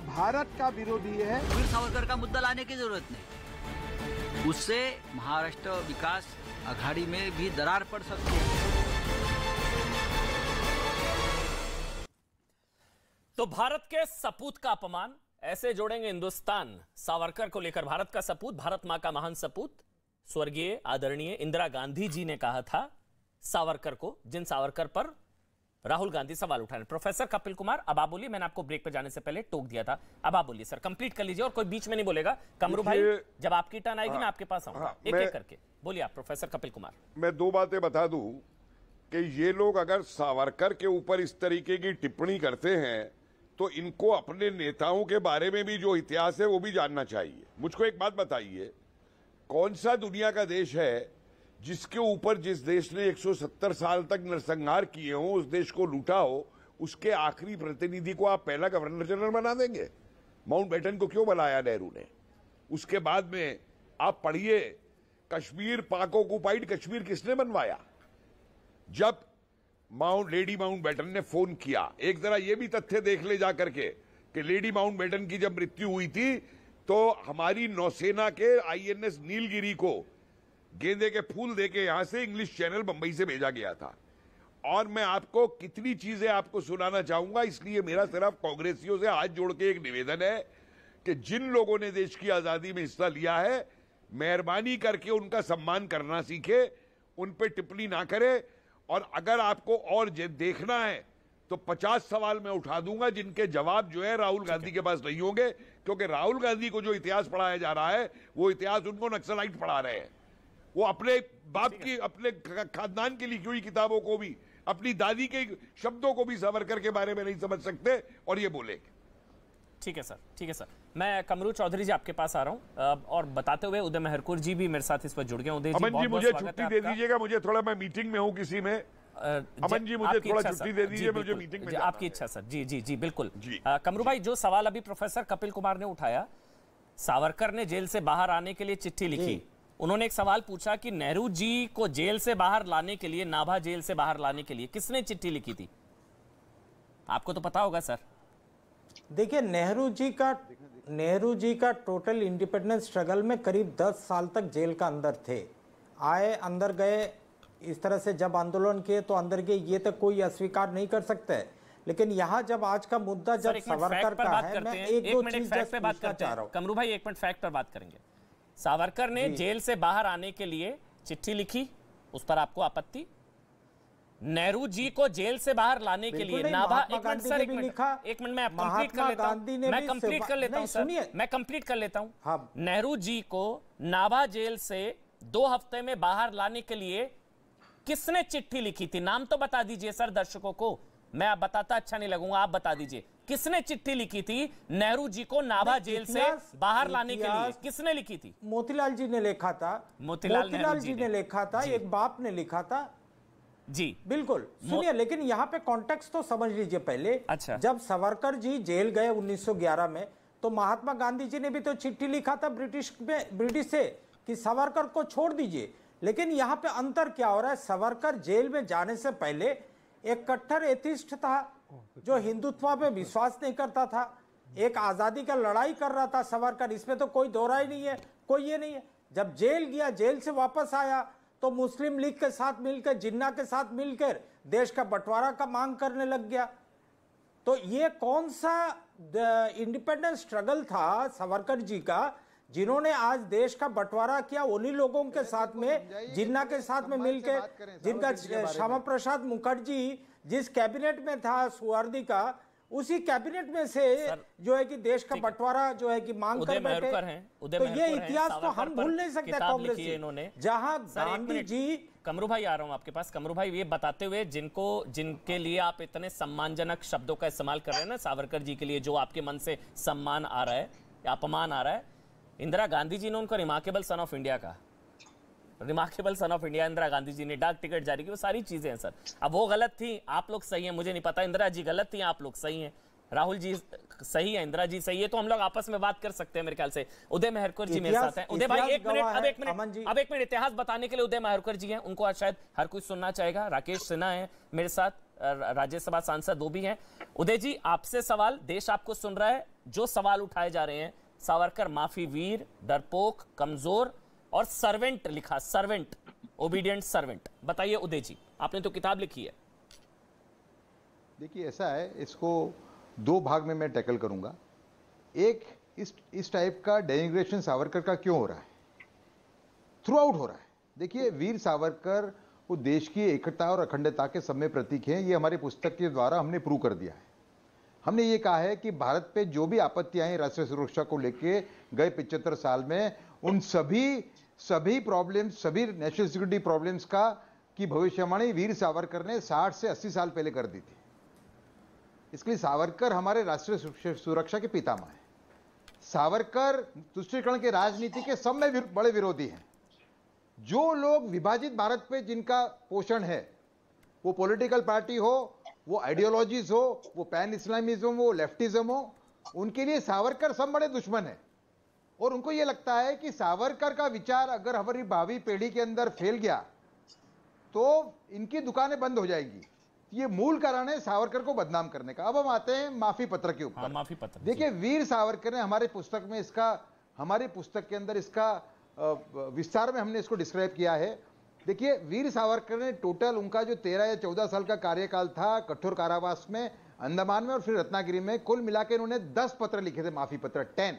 भारत का विरोधी है। वीर सावरकर का मुद्दा लाने की जरूरत नहीं, उससे महाराष्ट्र विकास अघाड़ी में भी दरार पड़ सकती है। तो भारत के सपूत का अपमान, ऐसे जोड़ेंगे हिंदुस्तान सावरकर को लेकर। भारत का सपूत, भारत मां का महान सपूत स्वर्गीय आदरणीय इंदिरा गांधी जी ने कहा था सावरकर को, जिन सावरकर पर राहुल गांधी सवाल उठा रहे। प्रोफेसर कपिल कुमार, अब आप बोलिए। मैंने आपको ब्रेक पर जाने से पहले टोक दिया था, अब आप बोलिए सर, कंप्लीट कर लीजिए और कोई बीच में नहीं बोलेगा। कमरू भाई, जब आपकी टर्न आएगी मैं आपके पास आऊंगा, एक एक करके बोलिए आप। प्रोफेसर कपिल कुमार, मैं दो बातें बता दूं कि ये लोग अगर सावरकर के ऊपर इस तरीके की टिप्पणी करते हैं तो इनको अपने नेताओं के बारे में भी जो इतिहास है वो भी जानना चाहिए। मुझको एक बात बताइए, कौन सा दुनिया का देश है जिसके ऊपर, जिस देश ने 170 साल तक नरसंहार किए हो, उस देश को लूटा हो, उसके आखिरी प्रतिनिधि को आप पहला गवर्नर जनरल बना देंगे? माउंटबेटन को क्यों बनाया नेहरू ने? उसके बाद में आप पढ़िए, कश्मीर, पाक ऑक्युपाइड कश्मीर किसने बनवाया? जब लेडी माउंटबेटन ने फोन किया, एक जरा ये भी तथ्य देख ले जा करके कि लेडी माउंटबेटन की जब मृत्यु हुई थी तो हमारी नौसेना के INS नीलगिरी को गेंदे के फूल देके यहां से इंग्लिश चैनल बंबई से भेजा गया था। और मैं आपको कितनी चीजें आपको सुनाना चाहूंगा, इसलिए मेरा सिर्फ कांग्रेसियों से हाथ जोड़ के एक निवेदन है कि जिन लोगों ने देश की आजादी में हिस्सा लिया है, मेहरबानी करके उनका सम्मान करना सीखे, उन पे टिप्पणी ना करे। और अगर आपको और देखना है तो 50 सवाल मैं उठा दूंगा जिनके जवाब जो है राहुल गांधी के पास नहीं होंगे, क्योंकि राहुल गांधी को जो इतिहास पढ़ाया जा रहा है वो इतिहास उनको नक्सलाइट पढ़ा रहे हैं। वो अपने बाप की, अपने खानदान की लिखी हुई किताबों को भी, अपनी दादी के शब्दों को भी सावरकर के बारे में नहीं समझ सकते और ये बोलेंगे। ठीक है सर, ठीक है सर। मैं कमरू चौधरी जी आपके पास आ रहा हूं और बताते हुए उदय मेहरकुर जी भी मेरे साथ इस पर जुड़ गए। उदय जी, अमन जी मुझे छुट्टी दे दीजिएगा, मुझे थोड़ा, मैं मीटिंग में हूं किसी में। अमन जी मुझे थोड़ा छुट्टी दे दीजिए, मुझे मीटिंग में। आपकी इच्छा सर। जी जी जी बिल्कुल। कमरू भाई, जो सवाल अभी प्रोफेसर कपिल कुमार ने उठाया, सावरकर ने जेल से बाहर आने के लिए चिट्ठी लिखी। उन्होंने एक सवाल पूछा कि नेहरू जी को जेल से बाहर लाने के लिए, नाभा जेल से बाहर लाने के लिए किसने चिट्ठी लिखी थी? आपको तो पता होगा सर। देखिए, नेहरू जी का टोटल इंडिपेंडेंस स्ट्रगल में करीब 10 साल तक जेल का अंदर थे। आए, अंदर गए, इस तरह से जब आंदोलन किए तो अंदर गए, ये तो कोई अस्वीकार नहीं कर सकते। लेकिन यहाँ जब आज का मुद्दा जब सावरकर का है, मैं एक दो चीज पूछना चाह रहा हूँ। कमरू भाई, एक मिनट फैक्ट पर बात करेंगे। सावरकर ने जेल से बाहर आने के लिए चिट्ठी लिखी, उस पर आपको आपत्ति? नेहरू जी को जेल से बाहर लाने के लिए नाभा, एक मिनट सर, एक मिनट मैं कंप्लीट कर लेता हूं, मैं कंप्लीट कर लेता हूं सर, मैं कंप्लीट कर लेता हूं। नेहरू जी को नाभा जेल से 2 हफ्ते में बाहर लाने के लिए किसने चिट्ठी लिखी थी? नाम तो बता दीजिए सर दर्शकों को, मैं आप बताता अच्छा नहीं लगूंगा, आप बता दीजिए किसने चिट्ठी लिखी थी नेहरू जी को नाभा जेल से बाहर लाने के लिए? किसने लिखी थी? मोतीलाल जी ने लिखा था। मोतीलाल जी ने लिखा था, एक बाप ने लिखा था जी। बिल्कुल। सुनिए, लेकिन यहाँ पे कॉन्टेक्स्ट तो समझ लीजिए पहले। अच्छा। जब सावरकर जी जेल गए 1911 में, तो महात्मा गांधी जी ने भी तो चिट्ठी लिखा था ब्रिटिश से कि सावरकर को छोड़ दीजिए। लेकिन यहाँ पे अंतर क्या हो रहा है, सावरकर जेल में जाने से पहले एक कट्टर एथिस्ट था जो हिंदुत्व पे विश्वास नहीं करता था, एक आजादी का लड़ाई कर रहा था सावरकर, इसमें तो कोई दोहरा ही नहीं है, कोई ये नहीं है। जब जेल गया, जेल से वापस आया तो मुस्लिम लीग के साथ मिलकर, जिन्ना के साथ मिलकर देश का बंटवारा का मांग करने लग गया। तो ये कौन सा इंडिपेंडेंस स्ट्रगल था सावरकर जी का, जिन्होंने आज देश का बंटवारा किया उन्हीं लोगों के साथ में, जिन्ना के साथ में मिलकर, जिनका श्यामा प्रसाद मुखर्जी जिस कैबिनेट में था सुहार्दी का, उसी कैबिनेट में से जो है कि देश का बंटवारा जो है कि मांग कर बैठे। तो ये इतिहास तो हम भूल नहीं सकते कांग्रेस इन्होंने, जहां गांधी जी। कमरू भाई, आ रहा हूं आपके पास। कमरू भाई, ये बताते हुए जिनके लिए आप इतने सम्मानजनक शब्दों का इस्तेमाल कर रहे हैं ना सावरकर जी के लिए, जो आपके मन से सम्मान आ रहा है या अपमान आ रहा है, इंदिरा गांधी जी ने उनको रिमार्केबल सन ऑफ इंडिया कहा। Remarkable son of India Indira Gandhi ji ने, डाक टिकट जारी की, वो सारी चीजें हैं सर। अब वो गलत थी, आप लोग सही हैं, मुझे नहीं पता। इंदिरा जी गलत थी, आप लोग सही हैं, राहुल जी सही है, इंदिरा जी सही है, तो हम लोग आपस में बात कर सकते हैं मेरे ख्याल से। उदय मेहरकर जी मेरे साथ हैं। उदय भाई, एक मिनट इतिहास बताने के लिए उदय मेहरकर जी हैं, उनको आज शायद हर कोई सुनना चाहेगा। राकेश सिन्हा है मेरे साथ, राज्यसभा सांसद वो भी हैं। उदय जी, आपसे सवाल, देश आपको सुन रहा है। जो सवाल उठाए जा रहे हैं, सावरकर माफी वीर, डरपोक, कमजोर और सर्वेंट लिखा, सर्वेंट, ओबीडियंट सर्वेंट। बताइए उदय जी, आपने तो किताब लिखी है। देखिए ऐसा है, इसको दो भाग में मैं टैकल करूंगा। एक, इस टाइप का डेनिग्रेशन सावरकर का क्यों हो रहा है, थ्रू आउट हो रहा है। देखिए, वीर सावरकर वो देश की एकता और अखंडता के समय प्रतीक हैं। ये हमारी पुस्तक के द्वारा हमने प्रूव कर दिया है। हमने ये कहा है कि भारत पे जो भी आपत्तियां आई राष्ट्रीय सुरक्षा को लेके गए 75 साल में, उन सभी प्रॉब्लम्स, सभी नेशनल सिक्योरिटी प्रॉब्लम्स की भविष्यवाणी वीर सावरकर ने 60 से 80 साल पहले कर दी थी। इसके लिए सावरकर हमारे राष्ट्रीय सुरक्षा के पितामह हैं। सावरकर तुष्टीकरण के राजनीति के सब में बड़े विरोधी हैं। जो लोग विभाजित भारत पे जिनका पोषण है, वो पॉलिटिकल पार्टी हो, वो आइडियोलॉजीज हो, वो पैन इस्लामिज्म हो, लेफ्टिज्म हो, उनके लिए सावरकर सब बड़े दुश्मन है। और उनको ये लगता है कि सावरकर का विचार अगर हमारी भावी पीढ़ी के अंदर फैल गया तो इनकी दुकानें बंद हो जाएगी। ये मूल कारण है सावरकर को बदनाम करने का। अब हम आते हैं माफी पत्र के ऊपर। माफी पत्र, देखिए, वीर सावरकर ने हमारे पुस्तक में हमारी पुस्तक के अंदर इसका विस्तार में हमने इसको डिस्क्राइब किया है। देखिए, वीर सावरकर ने टोटल उनका जो 13 या 14 साल का कार्यकाल था कठोर कारावास में, अंडमान में और फिर रत्नागिरी में, कुल मिलाकर उन्होंने 10 पत्र लिखे थे, माफी पत्र 10।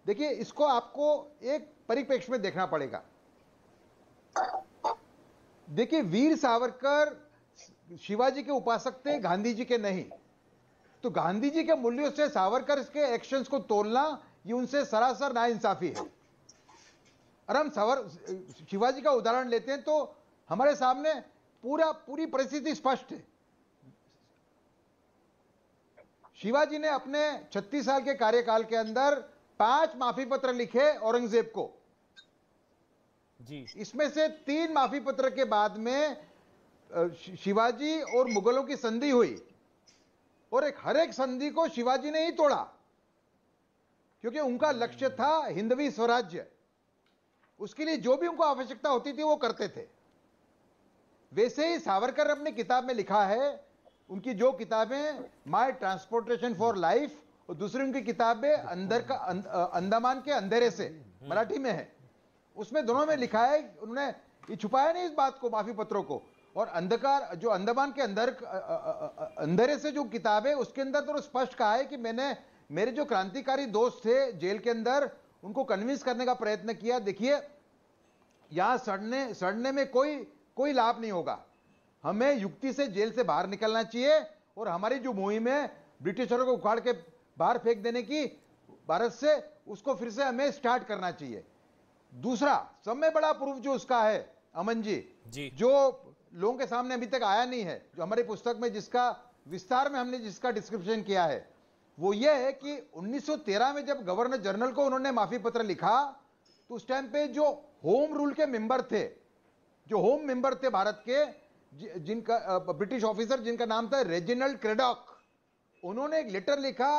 देखिए, इसको आपको एक परिप्रेक्ष्य में देखना पड़ेगा। देखिए, वीर सावरकर शिवाजी के उपासक थे, गांधी जी के नहीं। तो गांधी जी के मूल्यों से सावरकर के एक्शंस को तोलना, ये उनसे सरासर नाइंसाफी है। और हम शिवाजी का उदाहरण लेते हैं तो हमारे सामने पूरी परिस्थिति स्पष्ट है। शिवाजी ने अपने 36 साल के कार्यकाल के अंदर 5 माफी पत्र लिखे औरंगजेब को जी। इसमें से 3 माफी पत्र के बाद में शिवाजी और मुगलों की संधि हुई, और हर एक संधि को शिवाजी ने ही तोड़ा, क्योंकि उनका लक्ष्य था हिंदवी स्वराज्य। उसके लिए जो भी उनको आवश्यकता होती थी वो करते थे। वैसे ही सावरकर अपनी किताब में लिखा है, उनकी जो किताबें माय ट्रांसपोर्टेशन फॉर लाइफ और दूसरी उनकी किताबें अंडमान के अंधेरे से, मराठी में है, उसमें दोनों में लिखा है, उन्होंने ये छुपाया नहीं इस बात को, माफी पत्रों को। और अंधकार जो अंडमान के अंधेरे से जो किताब है उसके अंदर तो स्पष्ट कहा है कि मैंने मेरे जो क्रांतिकारी दोस्त थे जेल के अंदर, उनको कन्विंस करने का प्रयत्न किया। देखिए, यहां सड़ने में कोई लाभ नहीं होगा। हमें युक्ति से जेल से बाहर निकलना चाहिए और हमारी जो मुहिम है ब्रिटिशरों को उखाड़ के बाहर फेंक देने की भारत से, उसको फिर से हमें स्टार्ट करना चाहिए। दूसरा, सब में बड़ा प्रूफ जो उसका है अमन जी, जो लोगों के सामने अभी तक आया नहीं है, जो हमारी पुस्तक में जिसका विस्तार में हमने जिसका डिस्क्रिप्शन किया है, वो ये है कि 1913 में जब गवर्नर जनरल को उन्होंने माफी पत्र लिखा, तो उस टाइम पे जो होम रूल के मेंबर थे, जो होम मेंबर थे भारत के, जिनका ब्रिटिश ऑफिसर जिनका नाम था रेजिनल्ड क्रेडॉक, उन्होंने एक लेटर लिखा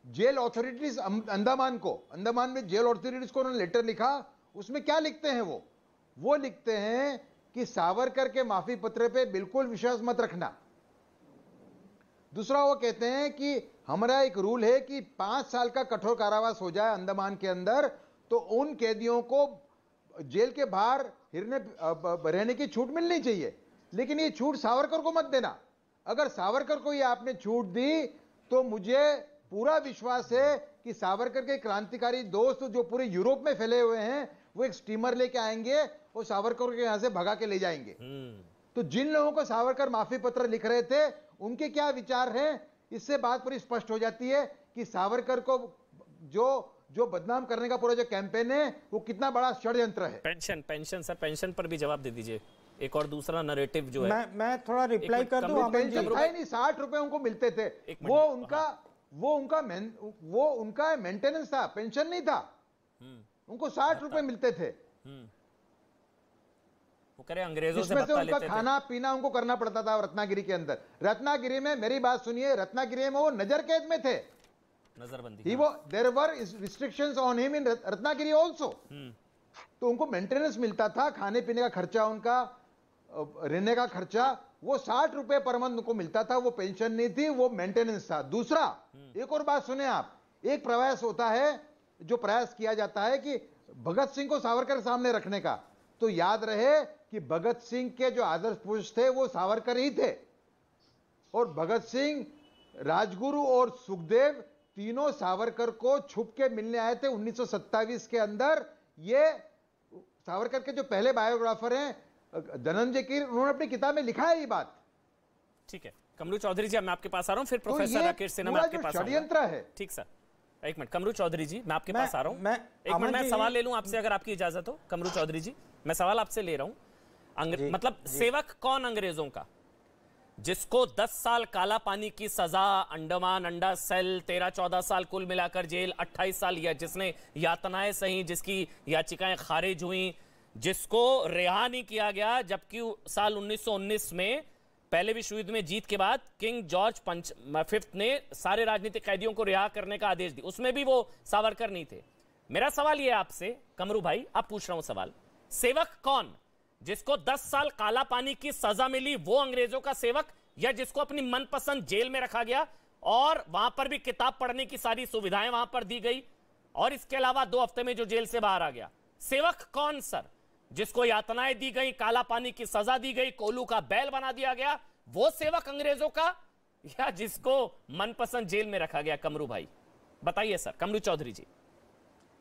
जेल ऑथोरिटीज अंडमान को, अंडमान में जेल ऑथोरिटीज को उन्होंने लेटर लिखा। उसमें क्या लिखते हैं वो लिखते हैं कि सावरकर के माफी पत्र पे बिल्कुल विश्वास मत रखना। दूसरा, वो कहते हैं कि हमारा एक रूल है कि 5 साल का कठोर कारावास हो जाए अंडमान के अंदर तो उन कैदियों को जेल के बाहर रहने की छूट मिलनी चाहिए, लेकिन ये छूट सावरकर को मत देना। अगर सावरकर को ये आपने छूट दी तो मुझे पूरा विश्वास है कि सावरकर के क्रांतिकारी दोस्त जो पूरे यूरोप में फैले हुए हैं, वो एक स्टीमर लेके आएंगे और सावरकर को यहां से भगा के ले जाएंगे। तो जिन लोगों को सावरकर माफी पत्र लिख रहे थे, उनके क्या विचार हैं, इससे बात पूरी स्पष्ट हो जाती है कि सावरकर को जो बदनाम करने का पूरा जो कैंपेन है वो कितना बड़ा षड्यंत्र है। पेंशन सर, पेंशन पर भी जवाब दे दीजिए। एक और दूसरा नैरेटिव जो है, मैं थोड़ा रिप्लाई कर दूं। पेंशन था ही नहीं, 60 रुपए उनको मिलते थे, वो उनका मेंटेनेंस था, पेंशन नहीं था। उनको 60 रुपए मिलते थे। वो कह रहे अंग्रेजों से उनका खाना पीना उनको करना पड़ता था रत्नागिरी के अंदर। रत्नागिरी में, मेरी बात सुनिए, रत्नागिरी में वो नजर कैद में थे, नजरबंदी। There were restrictions on him in Ratnagiri also. तो उनको मेंटेनेंस मिलता था, खाने पीने का खर्चा, उनका रहने का खर्चा वो 60 रुपए पर मंथ को मिलता था, वो पेंशन नहीं थी, वो मेंटेनेंस था। दूसरा, एक और बात सुने आप, एक प्रयास होता है, जो प्रयास किया जाता है कि भगत सिंह को सावरकर सामने रखने का, तो याद रहे कि भगत सिंह के जो आदर्श पुरुष थे वो सावरकर ही थे। और भगत सिंह, राजगुरु और सुखदेव तीनों सावरकर को छुप के मिलने आए थे 1927 के अंदर। ये सावरकर के जो पहले बायोग्राफर हैं धनंजय कीर, उन्होंने अपनी किताब में लिखा है ये बात। ठीक है कमरू चौधरी जी, मैं आपके पास आ रहा हूं, फिर प्रोफेसर राकेश सिन्हा मैं आपके पास षड्यंत्र है। ठीक सर, एक मिनट कमरू चौधरी जी, मैं आपके पास आ रहा हूं। एक मिनट मैं सवाल ले लूं आपसे, अगर आपकी इजाजत हो। कमरू चौधरी जी, मैं सवाल आपसे ले रहा हूं। मतलब सेवक कौन अंग्रेजों का, जिसको 10 साल काला पानी की सजा, अंडमान अंडा सेल, 13-14 साल कुल मिलाकर जेल, 28 साल या जिसने यातनाएं सही, जिसकी याचिकाएं खारिज हुई, जिसको रिहा नहीं किया गया, जबकि साल 1919 में पहले विश्व युद्ध में जीत के बाद किंग जॉर्ज V ने सारे राजनीतिक कैदियों को रिहा करने का आदेश दिया, उसमें भी वो सावरकर नहीं थे। मेरा सवाल ये आपसे कमरू भाई, आप पूछ रहा हूं सवाल, सेवक कौन, जिसको 10 साल काला पानी की सजा मिली वो अंग्रेजों का सेवक, या जिसको अपनी मनपसंद जेल में रखा गया और वहां पर भी किताब पढ़ने की सारी सुविधाएं वहां पर दी गई, और इसके अलावा 2 हफ्ते में जो जेल से बाहर आ गया? सेवक कौन सर, जिसको यातनाएं दी गई, काला पानी की सजा दी गई, कोलू का बैल बना दिया गया, वो सेवक अंग्रेजों का, या जिसको मनपसंद जेल में रखा गया? कमरू भाई बताइए सर। कमरू चौधरी जी,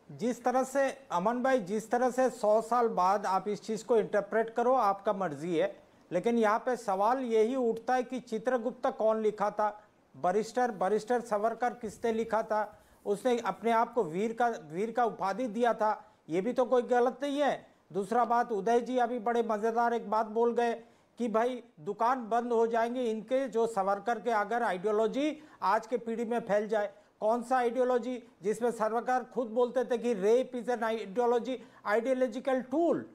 जिस तरह से अमन भाई, जिस तरह से 100 साल बाद आप इस चीज को इंटरप्रेट करो, आपका मर्जी है, लेकिन यहाँ पे सवाल यही उठता है कि चित्रगुप्त कौन लिखा था, बरिस्टर सावरकर किसने लिखा था, उसने अपने आप को वीर का उपाधि दिया था, ये भी तो कोई गलत नहीं है। दूसरा बात, उदय जी अभी बड़े मजेदार एक बात बोल गए कि भाई दुकान बंद हो जाएंगे इनके, जो सावरकर के अगर आइडियोलॉजी आज के पीढ़ी में फैल जाए। कौन सा आइडियोलॉजी, जिसमें सावरकर खुद बोलते थे कि rape is an ideological tool,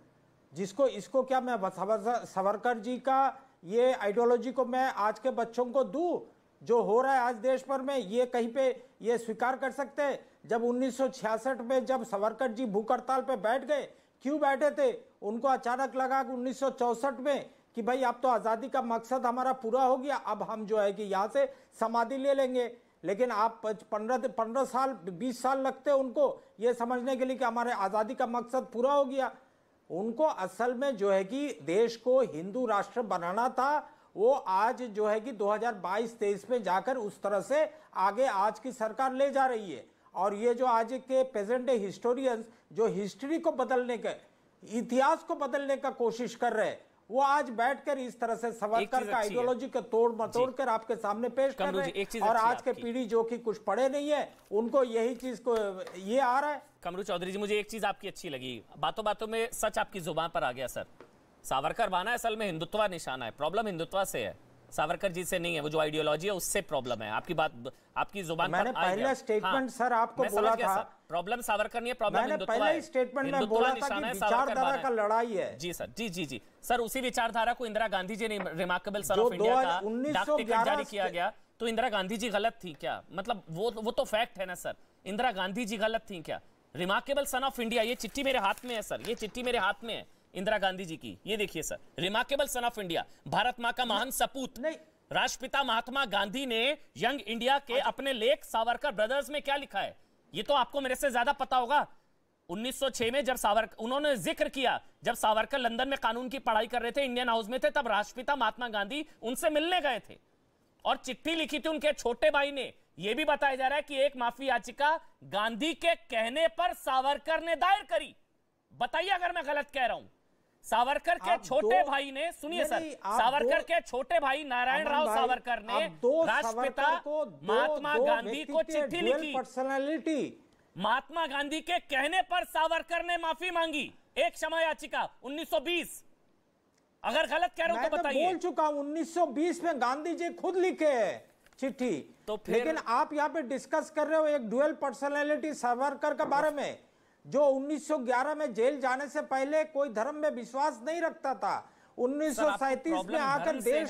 जिसको इसको क्या मैं सावरकर जी का ये आइडियोलॉजी को मैं आज के बच्चों को दूं? जो हो रहा है आज देश भर में, ये कहीं पे ये स्वीकार कर सकते हैं? जब 1966 में जब सावरकर जी भूख हड़ताल पे बैठ गए, क्यों बैठे थे? उनको अचानक लगा 1964 में कि भाई अब तो आज़ादी का मकसद हमारा पूरा हो गया, अब हम जो है कि यहाँ से समाधि ले लेंगे। लेकिन आप 15 साल 20 साल लगते उनको ये समझने के लिए कि हमारे आज़ादी का मकसद पूरा हो गया। उनको असल में जो है कि देश को हिंदू राष्ट्र बनाना था। वो आज जो है कि 2022-23 में जाकर उस तरह से आगे आज की सरकार ले जा रही है। और ये जो आज के प्रेजेंट डे हिस्टोरियंस जो हिस्ट्री को बदलने का, इतिहास को बदलने का कोशिश कर रहे हैं, वो आज बैठकर इस तरह से सावरकर का आइडियोलॉजी का तोड़ मतोड़ कर आपके सामने पेश कर रहे हैं। और आज के पीढ़ी जो कि कुछ पढ़े नहीं है, उनको यही चीज को ये आ रहा है। कमरू चौधरी जी, मुझे एक चीज आपकी अच्छी लगी, बातों बातों में सच आपकी जुबान पर आ गया सर। सावरकर बाना असल में हिंदुत्व निशाना है, प्रॉब्लम हिंदुत्व से है, सावरकर जी से नहीं है। वो जो आइडियोलॉजी है उससे प्रॉब्लम है। आपकी बात आपकी जुबान मैंने पहला स्टेटमेंट सर आपको बोला था, प्रॉब्लम सावरकर नहीं है, प्रॉब्लम हिंदुत्व है। पहले स्टेटमेंट में बोला था कि विचारधारा का लड़ाई है। जी सर, जी सर, उसी विचारधारा को इंदिरा गांधी जी ने रिमार्केबल सन ऑफ इंडिया का डाक टिकट जारी किया गया, तो इंदिरा गांधी जी गलत थी क्या? मतलब वो तो फैक्ट है ना सर, इंदिरा गांधी जी गलत थी क्या? रिमार्केबल सन ऑफ इंडिया, ये चिट्ठी मेरे हाथ में है सर, ये चिट्ठी मेरे हाथ में है इंदिरा गांधी जी की, ये देखिए sir, remarkable son of India, Bharat मां का महान सपूत। नहीं, राष्ट्रपिता महात्मा गांधी ने यंग इंडिया के अपने लेख सावरकर ब्रदर्स में क्या लिखा है, ये तो आपको मेरे से ज्यादा पता होगा। 1906 में जब सावरकर, उन्होंने जिक्र किया जब सावरकर लंदन में कानून की पढ़ाई कर रहे थे, इंडियन हाउस में थे, तब राष्ट्रपिता महात्मा गांधी उनसे मिलने गए थे और चिट्ठी लिखी थी उनके छोटे भाई ने। यह भी बताया जा रहा है कि एक माफी याचिका गांधी के कहने पर सावरकर ने दायर करी। बताइए अगर मैं गलत कह रहा हूं। सावरकर के छोटे भाई ने, सुनिए सर, सावरकर के छोटे भाई नारायण राव सावरकर ने राष्ट्रपिता महात्मा गांधी को चिट्ठी लिखी, पर्सनालिटी, महात्मा गांधी के कहने पर सावरकर ने माफी मांगी, एक क्षमा याचिका 1920। अगर गलत कह रहा हूं तो बताइए। बोल चुका हूं 1920 में गांधी जी खुद लिखे चिट्ठी, तो लेकिन आप यहाँ पे डिस्कस कर रहे हो एक ड्यूअल पर्सनालिटी सावरकर के बारे में, जो 1911 में जेल जाने से पहले कोई धर्म में विश्वास नहीं रखता था, 1937 में आकर देश